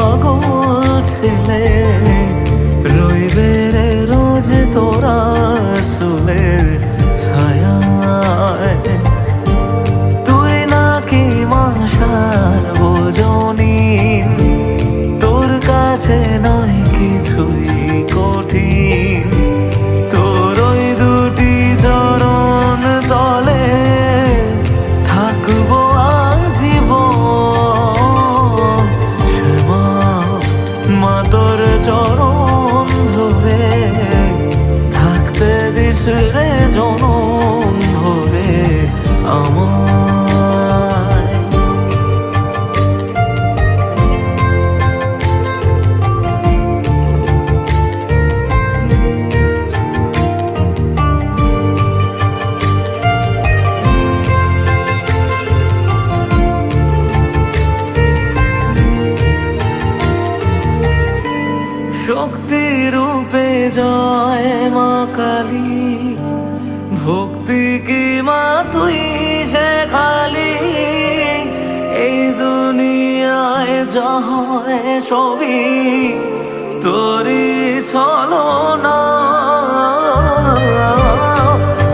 পাগল ছেলে রইবে রে রোজ তোরা চুলের ছায়ায়। তুই নাকি মাসার বোঝনিন, তোর কাছে নয় কিছুই কঠিন। তোর ওই দুটি চরণ তলে থাকবো আজীবন। শ্যামা মা তোর চরণ ধরে থাকতে দিস রে জনম ভরে আমায়। শক্তি রূপে জয় মা কালী, ভক্তি কি মা তুই সে খালি। এই দুনিয়ায় যা হয় সবই তোরই ছলনা।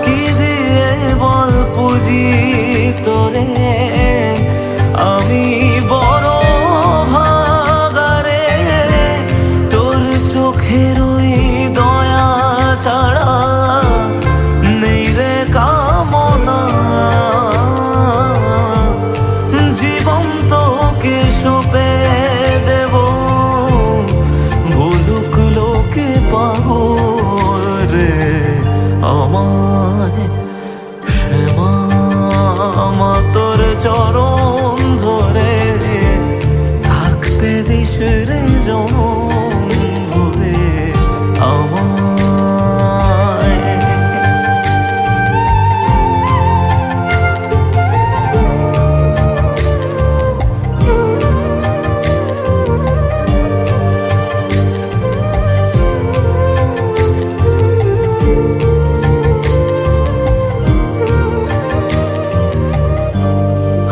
কি দিয়ে বল পুজি তোরে আমি বড় ভাগারে। তোর চোখের ওই দয়া ছাড়া নেই রে কামনা। জীবন তোকে সঁপে দেব, বলুক লোকে পাগল রে আমায়। শ্যামা মা তোর চরণ ধরে থাকতে দিস রে জনম ভরে আমায়।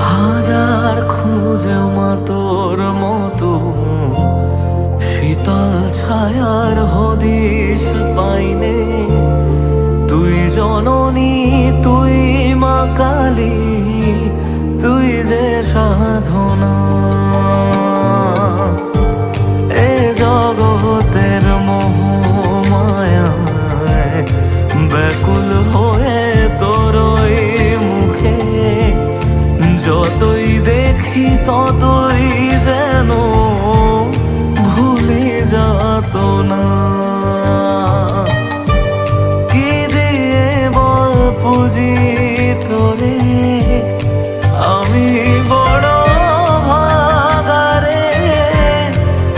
হাজার খুঁজে মা তোর মতো শীতল ছায়ার হদিশ পাইনে। তুই জননী তুই মা কালী, তুই যে সাধনা। এ জগতের মোহ মায়ায় ব্যাকুল হয়ে তোর ওই মুখে যতই দেখি ততই যেন ভুলে যাত না। কি দিয়ে বল পুজি তোরে আমি বড় ভাগারে।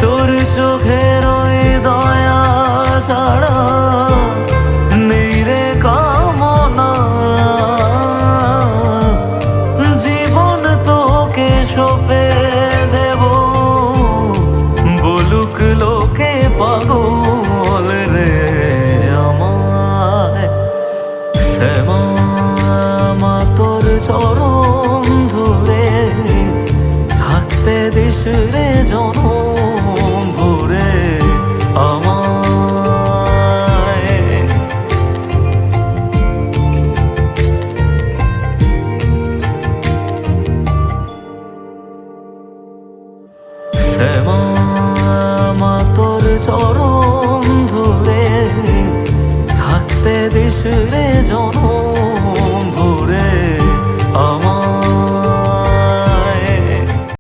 তোর চোখের ওই দয়া ছাড়া নেই রে কামনা। জীবন তোকে সঁপে দেব, বলুক লোকে পাগল রে আমায়। শ্যামা মা তোর চরণ ধরে থাকতে দিস রে জনম ভরে আমায়। শ্যামা মা তোর চরণ ধরে থাকতে দিস রে